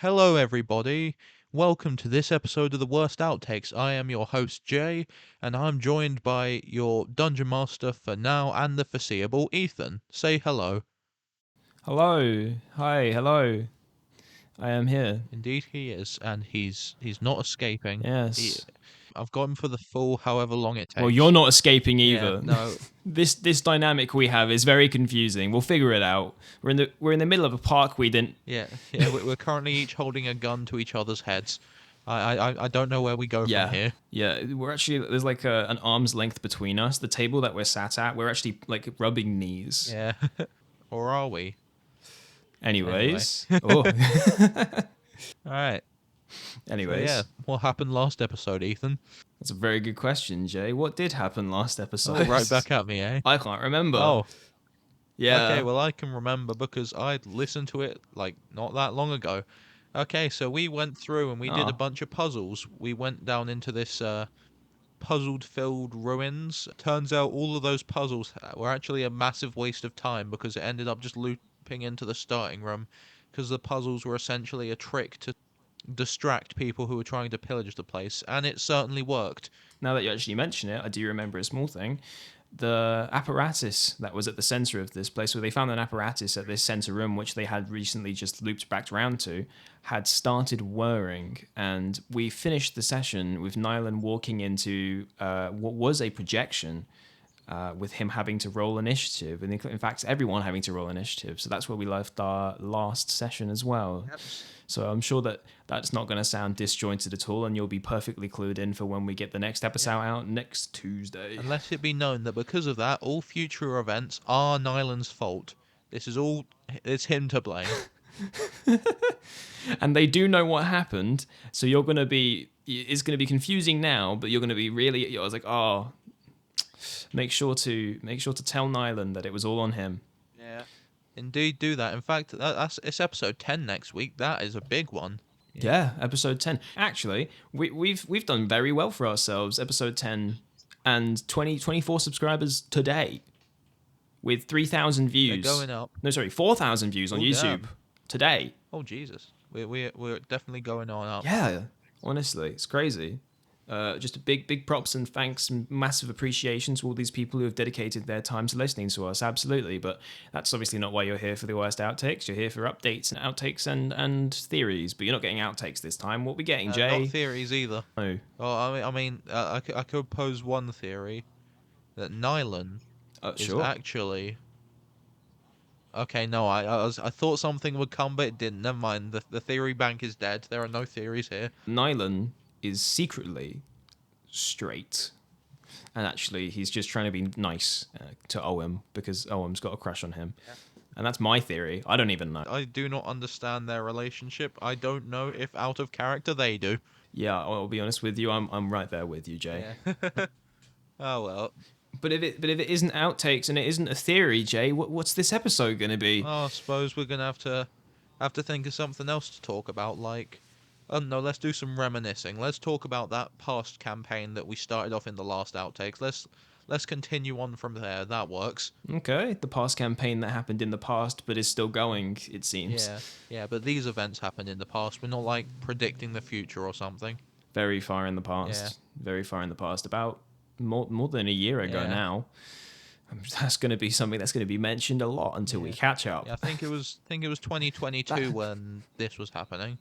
Hello, everybody. Welcome to this episode of the Worst Outtakes. I am your host, Jay, and I'm joined by your Dungeon Master for now and the foreseeable, Ethan. Say hello. Hello. Hi. Hello. I am here. Indeed, he is, and he's not escaping. He, Yes. I've got him for the full, however long it Well, you're takes. not escaping Yeah, either. no, This dynamic we have is very confusing. We'll figure it out. We're in the middle of a park we didn't. yeah. We're currently each holding a gun to each other's heads. I don't know where we go from Yeah. here. Yeah. We're actually there's like an arm's length between us. The table that we're sat at, we're actually like rubbing knees. Yeah, or are we? Anyway, Anyways. Oh. all right. So Anyways. yeah, what happened last episode, Ethan? That's a very good question, Jay. What did happen last episode? Oh, right back at me, eh? I can't remember. Oh, Yeah. okay, well, I can remember because I'd listened to it, like, not that long ago. Okay, so we went through and we did a Oh. bunch of puzzles. We went down into this, puzzled-filled ruins. Turns out all of those puzzles were actually a massive waste of time because it ended up just looping into the starting room because the puzzles were essentially a trick to distract people who were trying to pillage the place, and it certainly worked. Now that you actually mention it, I do remember a small thing. The apparatus that was at the center of this place, where they found an apparatus at this center room, which they had recently just looped back around to, had started whirring. And we finished the session with Nylan walking into what was a projection with him having to roll initiative. And in fact, everyone having to roll initiative. So that's where we left our last session as well. Yep. So I'm sure that that's not going to sound disjointed at all, and you'll be perfectly clued in for when we get the next episode out next Tuesday. And let it be known that because of that, all future events are Nyland's fault. It's him to blame. And they do know what happened, so it's going to be confusing now, but you're going to be really, I was like, oh, make sure to tell Nyland that it was all on him. Yeah. Indeed, do that. In fact, it's episode 10 next week. That is a big one. Yeah, episode 10. Actually, we've done very well for ourselves. Episode 10 and 24 subscribers today with 3,000 views. They're going up. No, sorry, 4,000 views on YouTube today. Oh, Jesus. We're definitely going on up. Yeah, honestly, it's crazy. Just a big props and thanks and massive appreciation to all these people who have dedicated their time to listening to us. Absolutely. But that's obviously not why you're here for the Worst Outtakes. You're here for updates and outtakes and theories. But you're not getting outtakes this time. What are we getting, Jay? Not theories either. No. Oh, I could pose one theory that Nyland is actually... Okay, no, I thought something would come, but it didn't. Never mind. The theory bank is dead. There are no theories here. Nyland is secretly straight, and actually he's just trying to be nice to Owen because Owen's got a crush on him. Yeah. And that's my theory. I don't even know. I do not understand their relationship. I don't know if out of character they do. Yeah, I'll be honest with you. I'm right there with you, Jay. Yeah. Oh well. But if it isn't outtakes and it isn't a theory, Jay, what's this episode going to be? Oh, I suppose we're gonna have to think of something else to talk about, like... Oh no, let's do some reminiscing. Let's talk about that past campaign that we started off in the last outtakes. Let's continue on from there. That works. Okay, the past campaign that happened in the past but is still going, it seems. Yeah, but these events happened in the past. We're not like predicting the future or something. Very far in the past. Yeah. Very far in the past. About more than a year ago now. That's going to be something that's going to be mentioned a lot until we catch up. Yeah, I think it was 2022 when this was happening.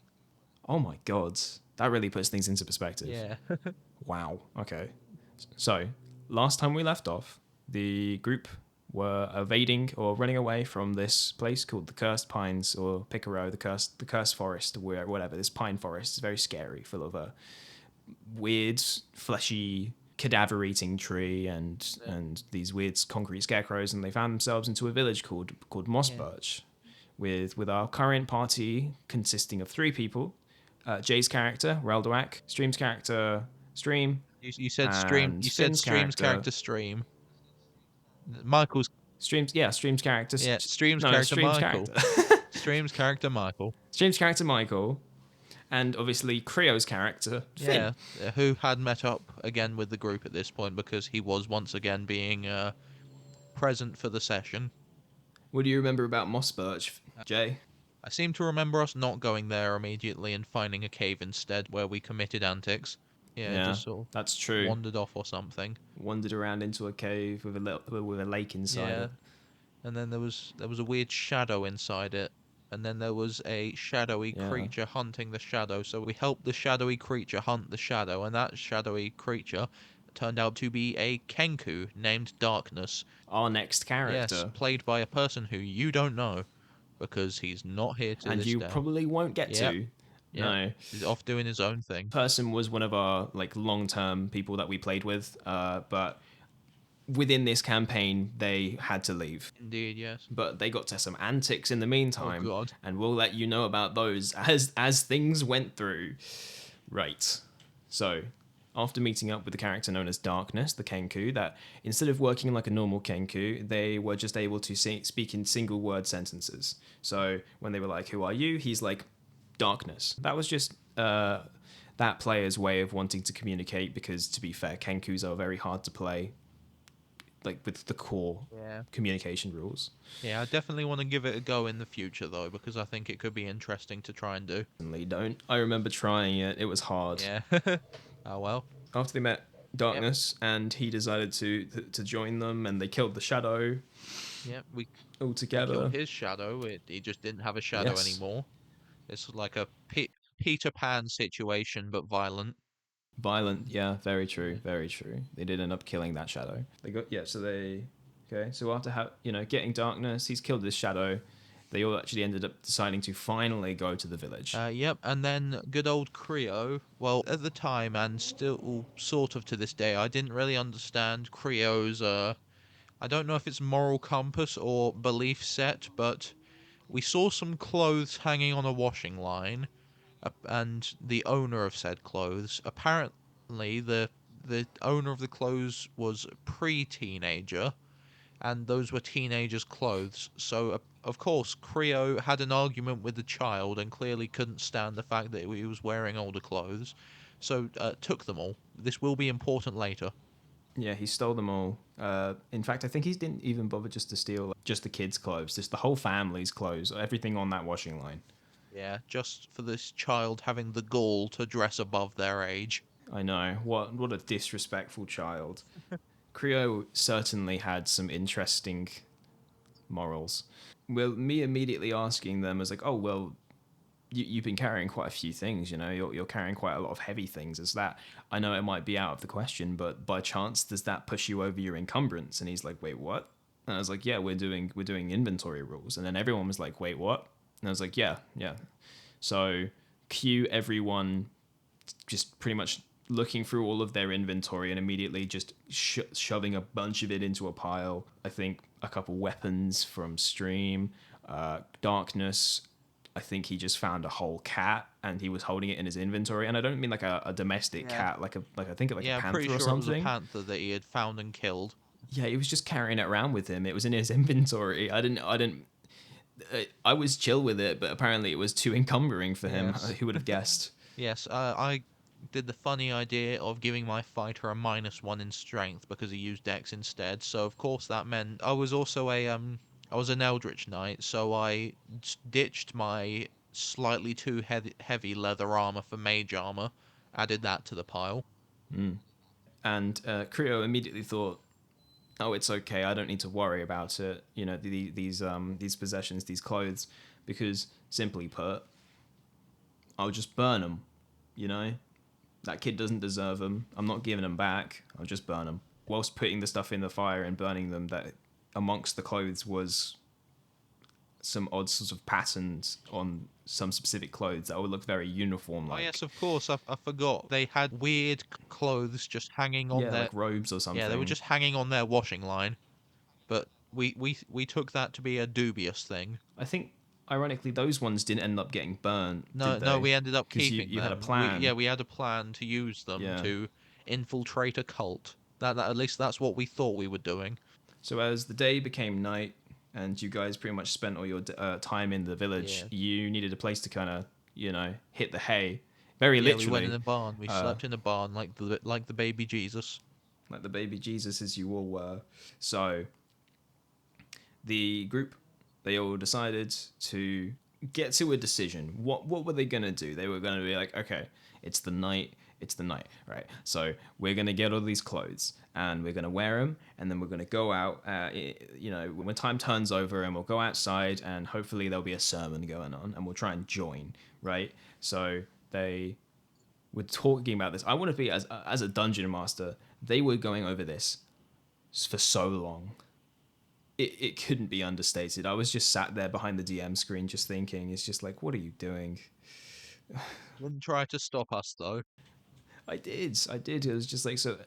Oh my god, that really puts things into perspective. Yeah. Wow. Okay. So, last time we left off, the group were evading or running away from this place called the Cursed Pines or Picaro, the Cursed Forest, or whatever. This pine forest is very scary, full of a weird, fleshy, cadaver-eating tree and these weird concrete scarecrows, and they found themselves into a village called Mossbirch, with our current party consisting of 3 people. Jay's character, Reldoak, Stream's character, Stream. You said Stream. You said Stream's character, Stream. Michael's... Stream's character... Yeah, Stream's character, Michael. Stream's character, Michael. Stream's character, Michael. And obviously Creo's character, Finn. Yeah, who had met up again with the group at this point because he was once again being present for the session. What do you remember about Mossbirch, Jay? I seem to remember us not going there immediately and finding a cave instead where we committed antics. Yeah, it Yeah, just sort of that's true. wandered off or something. Wandered around into a cave with with a lake inside Yeah, it. and then there was a weird shadow inside it, and then there was a shadowy Yeah, creature hunting the shadow. So we helped the shadowy creature hunt the shadow, and that shadowy creature turned out to be a Kenku named Darkness. our next Yes, character, played by a person who you don't know because he's not here to and this you day. probably won't get Yep, to. yep. No, He's off doing his own thing. person was one of our like long-term people that we played with, but within this campaign they had to leave. Indeed, yes. But they got to some antics in the Oh meantime, God. and we'll let you know about those as things went through. Right. So, after meeting up with the character known as Darkness, the Kenku, that instead of working like a normal Kenku, they were just able to speak in single word sentences. So, when they were like, "Who are you?" he's like, "Darkness." That was just that player's way of wanting to communicate because, to be fair, Kenkus are very hard to play, like with the core Yeah. communication rules. Yeah, I definitely want to give it a go in the future though, because I think it could be interesting to try and do. Certainly don't. I remember trying it, it was hard. Yeah. Oh well. After they met Yep. Darkness and he decided to join them and they killed the Shadow Yep. We killed altogether. his shadow. He just didn't have a shadow Yes. anymore. It's like a Peter Pan situation, but violent. Violent, yeah, very true, Yeah. very true. They did end up killing that Shadow. They got yeah, so they okay, so after getting Darkness, he's killed this Shadow. They all actually ended up deciding to finally go to the village. Yep, and then good old Creo. Well, at the time and still sort of to this day, I didn't really understand Creo's I don't know if it's moral compass or belief set, but we saw some clothes hanging on a washing line, and the owner of said clothes, apparently the owner of the clothes was pre-teenager, and those were teenagers' clothes. So, of course, Creo had an argument with the child and clearly couldn't stand the fact that he was wearing older clothes, so took them all. This will be important later. Yeah, he stole them all. In fact, I think he didn't even bother just to steal just the kids' clothes, just the whole family's clothes, everything on that washing line. Yeah, just for this child having the gall to dress above their age. I know. What a disrespectful child. Creo certainly had some interesting morals. Well, me immediately asking them was like, oh, well, you've been carrying quite a few things, you're carrying quite a lot of heavy things. Is that, I know it might be out of the question, but by chance, does that push you over your encumbrance? And he's like, wait, what? And I was like, yeah, we're doing inventory rules. And then everyone was like, wait, what? And I was like, yeah, yeah. So cue everyone just pretty much looking through all of their inventory and immediately just shoving a bunch of it into a pile. I think a couple weapons from Stream, Darkness. I think he just found a whole cat and he was holding it in his inventory. And I don't mean like a domestic Yeah. cat, I think like a Yeah, I'm pretty panther or sure it was a something. panther that he had found and killed. Yeah, he was just carrying it around with him. It was in his inventory. I was chill with it, but apparently it was too encumbering for him. Yes. Who would have guessed? Yes, I did the funny idea of giving my fighter a -1 in strength because he used Dex instead. So of course that meant I was also I was an Eldritch Knight, so I ditched my slightly too heavy leather armor for mage armor, added that to the pile. And Creo immediately thought, "Oh, it's okay. I don't need to worry about it. These possessions, these clothes, because simply put, I'll just burn them. You know, that kid doesn't deserve them. I'm not giving them back. I'll just burn them." Whilst putting the stuff in the fire and burning them, that amongst the clothes was some odd sorts of patterns on some specific clothes that would look very uniform Oh like. yes, of course, I forgot. They had weird clothes just hanging on Yeah, their like robes or yeah, they were something. just hanging on their washing line. But we took that to be a dubious thing. I think, ironically, those ones didn't end up getting burnt, No, did no, they? we ended up Because keeping you had a them. Yeah, plan. we had a plan to use them Yeah. to infiltrate a cult. At least that's what we thought we were doing. So as the day became night and you guys pretty much spent all your time in the village, Yeah. you needed a place to kind of, hit the hay. Very Yeah, we went in literally, a barn. We uh, slept in a barn like the baby Jesus. like the baby Jesus as you all were. So the group, they all decided to get to a decision. What were they gonna do? They were gonna be like, okay, it's the night. It's the night, right? So we're gonna get all these clothes and we're gonna wear them, and then we're gonna go out. When time turns over, and we'll go outside, and hopefully there'll be a sermon going on, and we'll try and join, right? So they were talking about this. I want to be as a dungeon master. They were going over this for so long. It couldn't be understated. I was just sat there behind the DM screen just thinking, it's just like, what are you doing? Didn't try to stop us though. I did. It was just like, so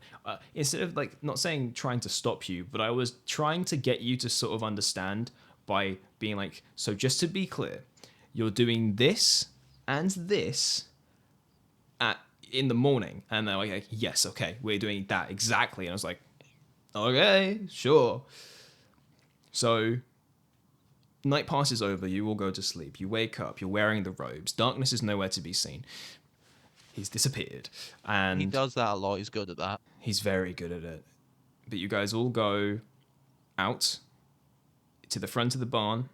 instead of like, not saying trying to stop you, but I was trying to get you to sort of understand by being like, so just to be clear, you're doing this and this at in the morning. And they're like, yes, okay, we're doing that exactly. And I was like, okay, sure. So night passes over, you all go to sleep. You wake up, you're wearing the robes. Darkness is nowhere to be seen. He's disappeared. He And does that a lot. He's good at that. he's very good at it. But you guys all go out to the front of the barn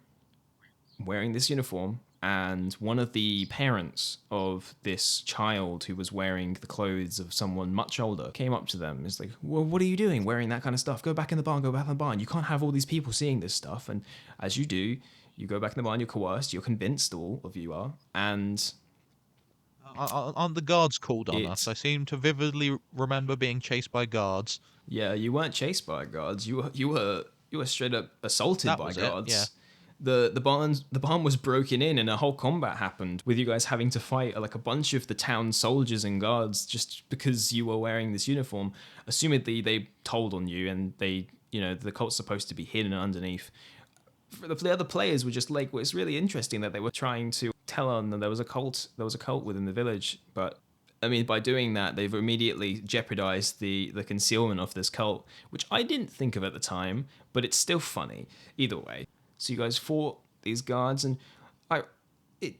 wearing this uniform, and one of the parents of this child who was wearing the clothes of someone much older came up to them. It's like, well, what are you doing wearing that kind of stuff? Go back in the barn, go back in the barn. You can't have all these people seeing this stuff. And as you do, you go back in the barn, you're coerced, you're convinced, all of you are. And Aren't the guards called on us? it, I seem to vividly remember being chased by guards. yeah, you weren't chased by guards. You were straight up assaulted That by was it. Yeah. guards. The barn was broken in, and a whole combat happened with you guys having to fight like a bunch of the town soldiers and guards just because you were wearing this uniform. Assumedly, they told on you, and the cult's supposed to be hidden underneath. For the other players were just like, well, it's really interesting that they were trying to tell on that there was a cult within the village, but I mean, by doing that, they've immediately jeopardized the concealment of this cult, which I didn't think of at the time, but it's still funny either way. So you guys fought these guards, and I, it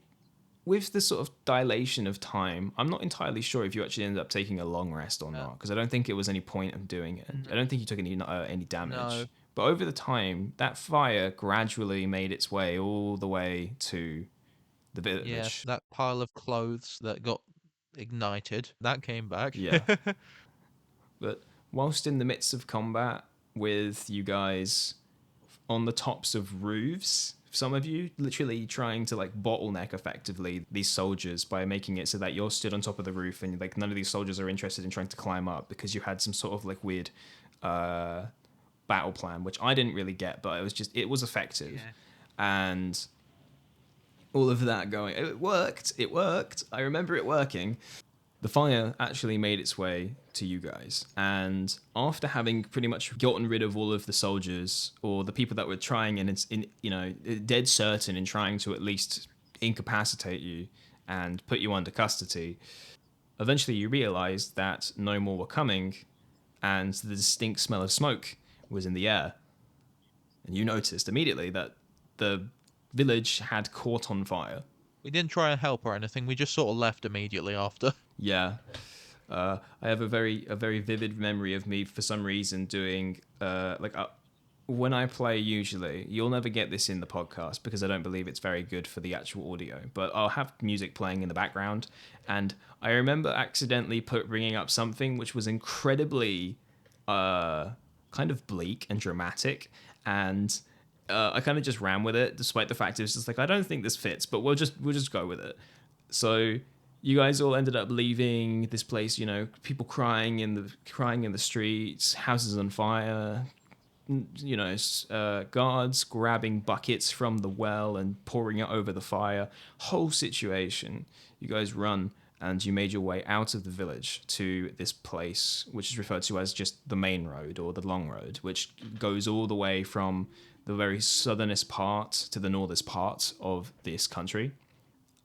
with the sort of dilation of time, I'm not entirely sure if you actually ended up taking a long rest or not, because I don't think it was any point of doing it. I don't think you took any damage. No. But over the time, that fire gradually made its way all the way to the Yeah, village. that pile of clothes that got ignited, that came back. Yeah. But whilst in the midst of combat with you guys on the tops of roofs, some of you literally trying to like bottleneck effectively these soldiers by making it so that you're stood on top of the roof, and like none of these soldiers are interested in trying to climb up because you had some sort of like weird battle plan, which I didn't really get, but it was effective. Yeah. And all of that going, it worked. I remember it working. The fire actually made its way to you guys, and after having pretty much gotten rid of all of the soldiers or the people that were trying and it's dead certain in trying to at least incapacitate you and put you under custody, eventually you realized that no more were coming, and the distinct smell of smoke was in the air, and you noticed immediately that the village had caught on fire. We didn't try and help or anything. We just sort of left immediately after. Yeah. I have a very vivid memory of me for some reason doing when I play. Usually, you'll never get this in the podcast because I don't believe it's very good for the actual audio. But I'll have music playing in the background, and I remember accidentally bringing up something which was incredibly kind of bleak and dramatic, and I kind of just ran with it, despite the fact it was just like, I don't think this fits, but we'll just go with it. So you guys all ended up leaving this place, people crying in the streets, houses on fire, guards grabbing buckets from the well and pouring it over the fire. Whole situation. You guys run, and you made your way out of the village to this place, which is referred to as just the main road or the long road, which goes all the way from the very southernest part to the northernest part of this country.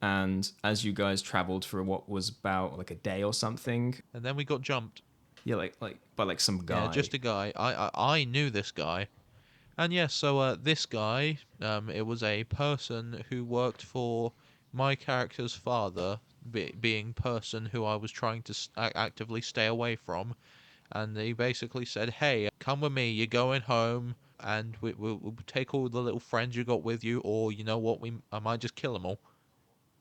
And as you guys traveled for what was about like a day or something, And then we got jumped. yeah, like by like some guy. Yeah, just a guy. I knew this guy. And yes, so this guy, it was a person who worked for my character's father, being person who I was trying to actively stay away from. And he basically said, "Hey, come with me. You're going home. and we'll take all the little friends you got with you, or you know what, I might just kill them all.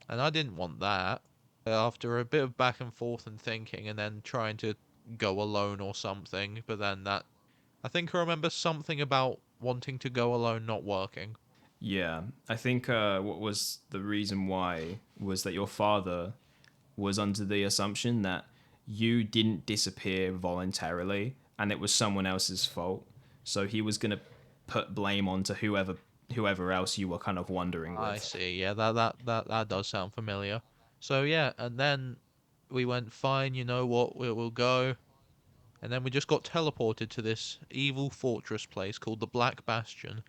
And I didn't want that. After a bit of back and forth and thinking, and then trying to go alone or something, but then that, I think I remember something about wanting to go alone not working. Yeah, I think what was the reason why was that your father was under the assumption that you didn't disappear voluntarily and it was someone else's fault. So he was gonna put blame onto whoever else you were kind of wandering I with. see. Yeah, that does sound familiar. So yeah, and then we went, fine, you know what, we'll go. And then we just got teleported to this evil fortress place called the Black Bastion.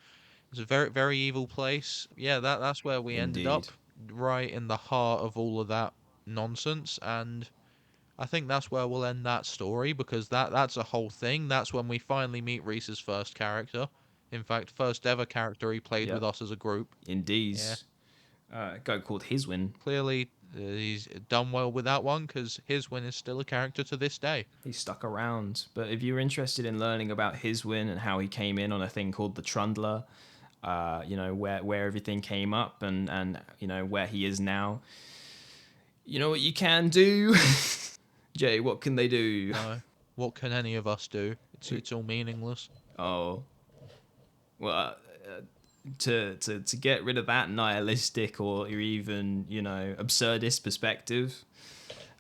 It's a very, very evil place. Yeah, that's where we ended Indeed. up, right in the heart of all of that nonsense. And I think that's where we'll end that story, because that's a whole thing. That's when we finally meet Reese's first character. In fact, first ever character he played with Yep. us as a group. Indeed. Yeah, A guy called Hiswin. clearly he's done well with that one, because his win is still a character to this day. He stuck around. But if you're interested in learning about Hiswin and how he came in on a thing called the Trundler, you know, where everything came up and you know, where he is now, you know what you can do? Jay, what can they do? No, what can any of us do? It's all meaningless. Oh, well, to get rid of that nihilistic or even, you know, absurdist perspective,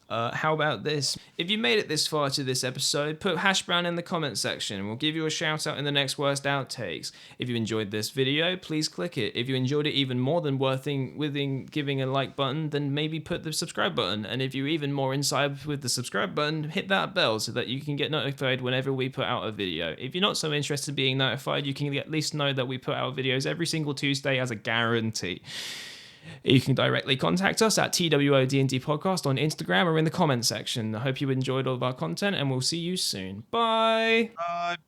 how about this? If you made it this far to this episode, put hash brown in the comment section and we'll give you a shout out in the next Worst Outtakes. If you enjoyed this video, please click it. If you enjoyed it even more than within giving a like button, then maybe put the subscribe button. And if you're even more inside with the subscribe button, hit that bell so that you can get notified whenever we put out a video. If you're not so interested in being notified, you can at least know that we put out videos every single Tuesday as a guarantee. You can directly contact us at twodndpodcast on Instagram or in the comment section. I hope you enjoyed all of our content and we'll see you soon. Bye!